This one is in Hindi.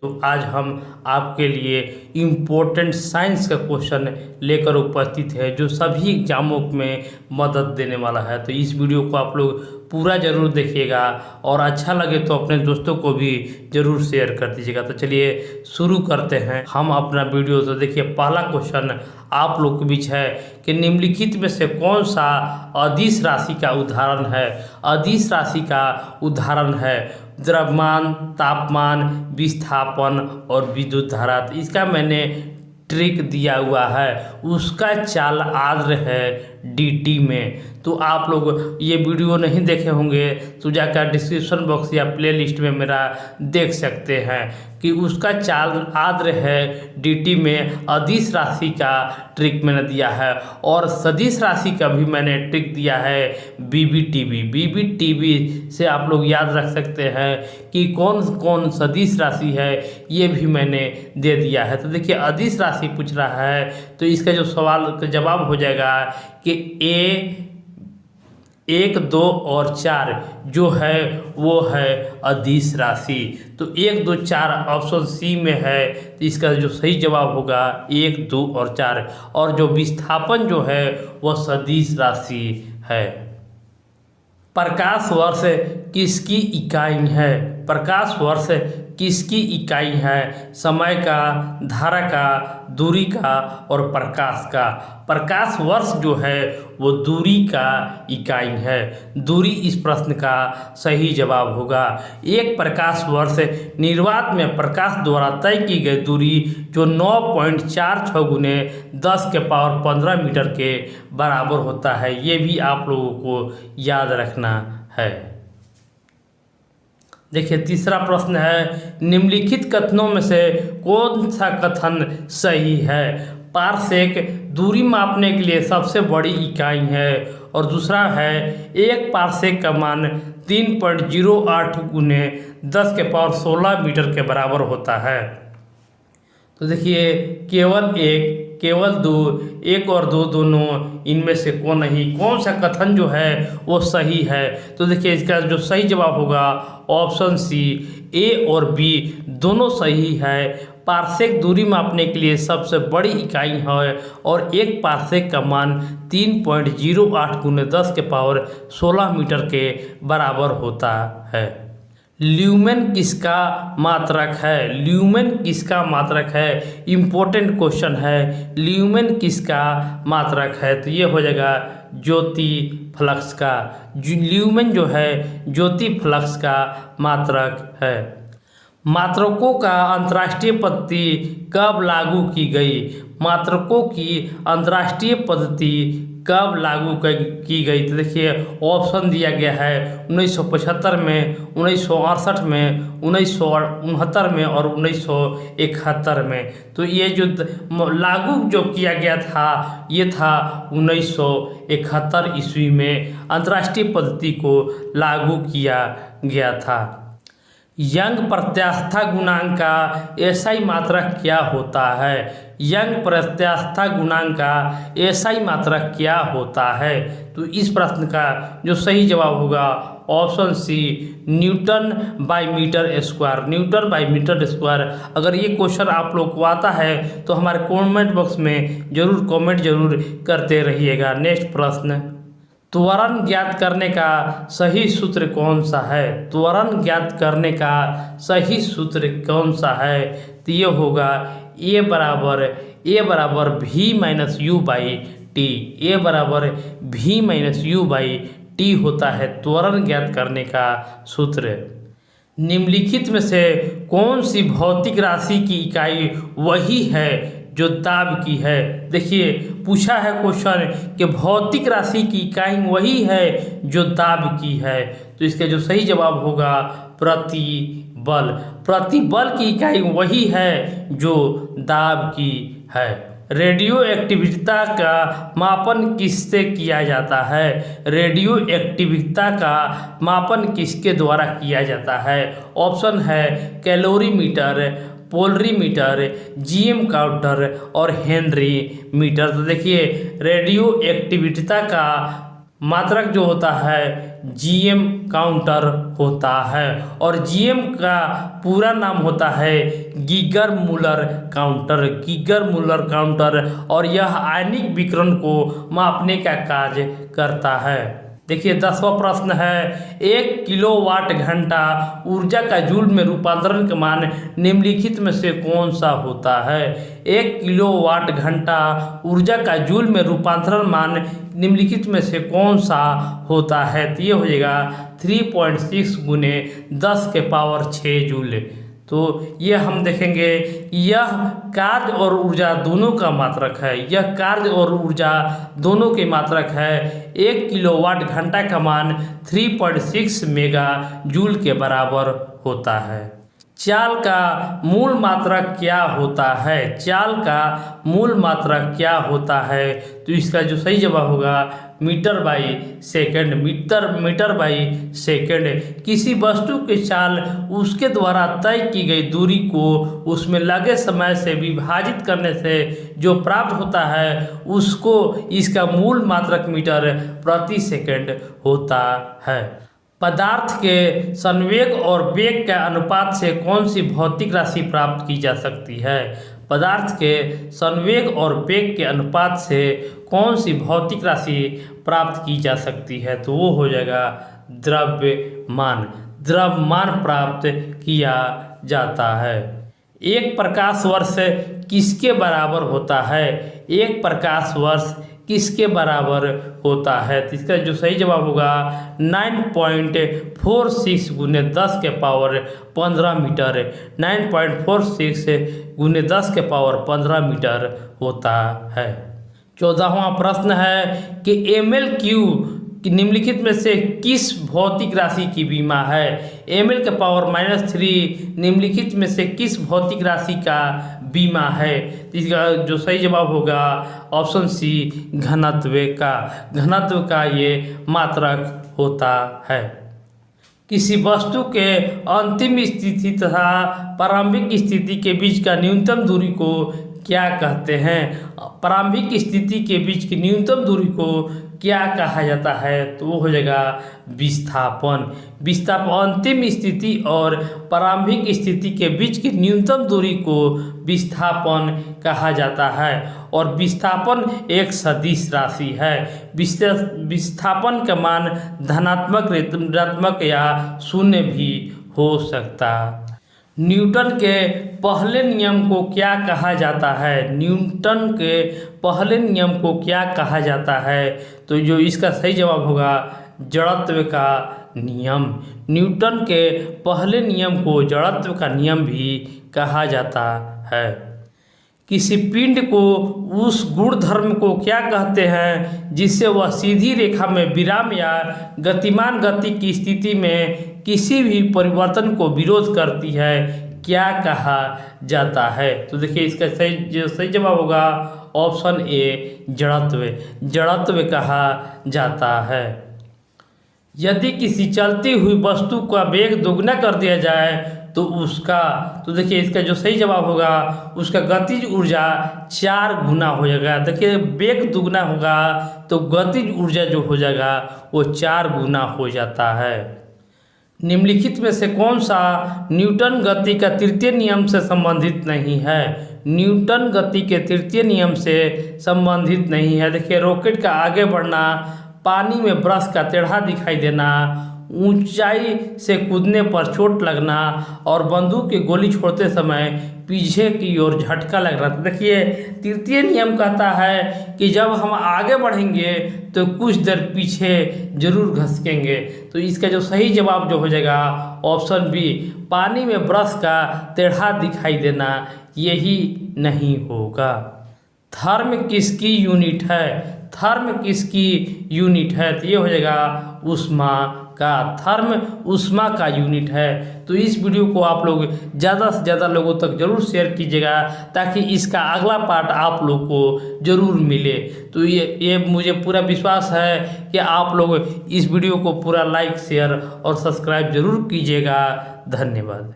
तो आज हम आपके लिए इम्पोर्टेंट साइंस का क्वेश्चन लेकर उपस्थित है जो सभी एग्जामों में मदद देने वाला है। तो इस वीडियो को आप लोग पूरा ज़रूर देखिएगा और अच्छा लगे तो अपने दोस्तों को भी ज़रूर शेयर कर दीजिएगा। तो चलिए शुरू करते हैं हम अपना वीडियो। तो देखिए पहला क्वेश्चन आप लोग के बीच है कि निम्नलिखित में से कौन सा अदिश राशि का उदाहरण है। अदिश राशि का उदाहरण है द्रव्यमान, तापमान, विस्थापन और विद्युत धारा। तो इसका मैंने ट्रिक दिया हुआ है, उसका चाल आर्द्र है dt में। तो आप लोग ये वीडियो नहीं देखे होंगे तो जाकर डिस्क्रिप्शन बॉक्स या प्लेलिस्ट में मेरा देख सकते हैं कि उसका चाल आर्द्र है dt में। अदिश राशि का ट्रिक मैंने दिया है और सदिश राशि का भी मैंने ट्रिक दिया है BBTV से आप लोग याद रख सकते हैं कि कौन कौन सदिश राशि है, ये भी मैंने दे दिया है। तो देखिए अदिश राशि पूछ रहा है तो इसका जो सवाल का जवाब हो जाएगा कि एक, दो और चार जो है वो है अदिश राशि। तो 1, 2, 4 ऑप्शन सी में है। तो इसका जो सही जवाब होगा 1, 2 और 4। और जो विस्थापन जो है वह सदिश राशि है। प्रकाश वर्ष किसकी इकाई है। प्रकाश वर्ष किसकी इकाई है। समय का, धारा का, दूरी का और प्रकाश का। प्रकाश वर्ष जो है वो दूरी का इकाई है। दूरी इस प्रश्न का सही जवाब होगा। एक प्रकाश वर्ष निर्वात में प्रकाश द्वारा तय की गई दूरी जो 9.46 गुने 10⁻15 मीटर के बराबर होता है। ये भी आप लोगों को याद रखना है। देखिए तीसरा प्रश्न है निम्नलिखित कथनों में से कौन सा कथन सही है। पारसेक दूरी मापने के लिए सबसे बड़ी इकाई है। और दूसरा है एक पारसेक का मान 3.08 गुने 10⁻16 मीटर के बराबर होता है। तो देखिए केवल एक, केवल दो, एक और दो दोनों इनमें से कौन सा कथन जो है वो सही है। तो देखिए इसका जो सही जवाब होगा ऑप्शन सी, ए और बी दोनों सही है। पारसेक दूरी मापने के लिए सबसे बड़ी इकाई है और एक पारसेक का मान 3.08 गुने 10⁻16 मीटर के बराबर होता है। ल्यूमेन किसका मात्रक है। ल्यूमेन किसका मात्रक है, इम्पोर्टेंट क्वेश्चन है। ल्यूमेन किसका मात्रक है तो ये हो जाएगा ज्योति फ्लक्स का। ल्यूमेन जो है ज्योति फ्लक्स का मात्रक है। मात्रकों का अंतर्राष्ट्रीय पद्धति कब लागू की गई। मात्रकों की अंतर्राष्ट्रीय पद्धति कब लागू की गई। तो देखिए ऑप्शन दिया गया है 1975 में, 1968 में, 1969 में और 1971 में। तो ये जो लागू जो किया गया था ये था 1971 ईस्वी में अंतर्राष्ट्रीय पद्धति को लागू किया गया था। यंग प्रत्यास्था गुणांक का एसआई मात्रक क्या होता है। यंग प्रत्यास्था गुणांक का एसआई मात्रक क्या होता है। तो इस प्रश्न का जो सही जवाब होगा option C, newton by metre square. Newton by metre square. अगर ये क्वेश्चन आप लोग को आता है तो हमारे कमेंट बॉक्स में ज़रूर कमेंट जरूर करते रहिएगा। नेक्स्ट प्रश्न, त्वरण ज्ञात करने का सही सूत्र कौन सा है। त्वरण ज्ञात करने का सही सूत्र कौन सा है तो ये होगा ए बराबर v minus u by t. A बराबर v minus u by t होता है त्वरण ज्ञात करने का सूत्र। निम्नलिखित में से कौन सी भौतिक राशि की इकाई वही है जो दाब की है। देखिए पूछा है क्वेश्चन कि भौतिक राशि की इकाई वही है जो दाब की है। तो इसका जो सही जवाब होगा प्रतिबल। प्रतिबल की इकाई वही है जो दाब की है। रेडियो एक्टिविता का मापन किससे किया जाता है। रेडियो एक्टिविता का मापन किसके द्वारा किया जाता है। ऑप्शन है कैलोरीमीटर, पोलरीमीटर, जीएम काउंटर और हेनरी मीटर। तो देखिए रेडियो एक्टिविता का मात्रक जो होता है जीएम काउंटर होता है। और जीएम का पूरा नाम होता है Geiger Muller counter, Geiger Muller counter, और यह आयनिक विकिरण को मापने का कार्य करता है। देखिए 10वां प्रश्न है, 1 किलोवाट घंटा ऊर्जा का जूल में रूपांतरण का मान निम्नलिखित में से कौन सा होता है। 1 किलोवाट घंटा ऊर्जा का जूल में रूपांतरण मान निम्नलिखित में से कौन सा होता है। तो ये हो जाएगा 3.6 गुने 10 के पावर 6 जूल। तो ये हम देखेंगे, यह कार्य और ऊर्जा दोनों का मात्रक है, यह कार्य और ऊर्जा दोनों के मात्रक है। 1 किलोवाट घंटा का मान 3.6 मेगा जूल के बराबर होता है। चाल का मूल मात्रक क्या होता है, चाल का मूल मात्रक क्या होता है। तो इसका जो सही जवाब होगा metre by second, metre by second. किसी वस्तु की चाल उसके द्वारा तय की गई दूरी को उसमें लगे समय से विभाजित करने से जो प्राप्त होता है उसको इसका मूल मात्रक मीटर प्रति सेकंड होता है। पदार्थ के संवेग और वेग के अनुपात से कौन सी भौतिक राशि प्राप्त की जा सकती है। पदार्थ के संवेग और वेग के अनुपात से कौन सी भौतिक राशि प्राप्त की जा सकती है। तो वो हो जाएगा द्रव्यमान, द्रव्यमान प्राप्त किया जाता है। एक प्रकाश वर्ष किसके बराबर होता है, एक प्रकाश वर्ष किसके बराबर होता है। तो इसका जो सही जवाब होगा 9.46 गुने 10 के पावर 15 मीटर, 9.46 गुने 10 के पावर 15 मीटर होता है। 14वां प्रश्न है कि MLQ निम्नलिखित में से किस भौतिक राशि की बीमा है। ml के पावर -3 निम्नलिखित में से किस भौतिक राशि का बीमा है। इसका जो सही जवाब होगा ऑप्शन सी घनत्व का, घनत्व का ये मात्रक होता है। किसी वस्तु के अंतिम स्थिति तथा प्रारंभिक स्थिति के बीच का न्यूनतम दूरी को क्या कहते हैं। प्रारंभिक स्थिति के बीच की न्यूनतम दूरी को क्या कहा जाता है। तो वो हो जाएगा विस्थापन। विस्थापन अंतिम स्थिति और प्रारंभिक स्थिति के बीच की न्यूनतम दूरी को विस्थापन कहा जाता है। और विस्थापन एक सदिश राशि है। विस्थापन का मान धनात्मक, ऋणात्मक या शून्य भी हो सकता। न्यूटन के पहले नियम को क्या कहा जाता है। न्यूटन के पहले नियम को क्या कहा जाता है। तो जो इसका सही जवाब होगा जड़त्व का नियम। न्यूटन के पहले नियम को जड़त्व का नियम भी कहा जाता है। किसी पिंड को उस गुणधर्म को क्या कहते हैं जिससे वह सीधी रेखा में विराम या गतिमान गति की स्थिति में किसी भी परिवर्तन को विरोध करती है, क्या कहा जाता है। तो देखिए इसका सही जवाब होगा ऑप्शन ए जड़त्व, जड़त्व कहा जाता है। यदि किसी चलती हुई वस्तु का वेग दोगुना कर दिया जाए तो देखिए इसका जो सही जवाब होगा उसका गतिज ऊर्जा 4 गुना हो जाएगा। देखिए वेग दुगना होगा तो गतिज ऊर्जा जो हो जाएगा वो 4 गुना हो जाता है। निम्नलिखित में से कौन सा न्यूटन गति का तृतीय नियम से संबंधित नहीं है। न्यूटन गति के तृतीय नियम से संबंधित नहीं है। देखिए रॉकेट का आगे बढ़ना, पानी में ब्रश का टेढ़ा दिखाई देना, ऊंचाई से कूदने पर चोट लगना और बंदूक की गोली छोड़ते समय पीछे की ओर झटका लगना। तो देखिए तृतीय नियम कहता है कि जब हम आगे बढ़ेंगे तो कुछ देर पीछे जरूर घसकेंगे। तो इसका जो सही जवाब जो हो जाएगा ऑप्शन बी, पानी में ब्रश का टेढ़ा दिखाई देना, यही नहीं होगा। थर्म किसकी यूनिट है। थर्म किसकी यूनिट है। तो ये हो जाएगा ऊष्मा का। थर्म ऊष्मा का यूनिट है। तो इस वीडियो को आप लोग ज़्यादा से ज़्यादा लोगों तक जरूर शेयर कीजिएगा ताकि इसका अगला पार्ट आप लोग को जरूर मिले। तो ये मुझे पूरा विश्वास है कि आप लोग इस वीडियो को पूरा लाइक, शेयर और सब्सक्राइब जरूर कीजिएगा। धन्यवाद।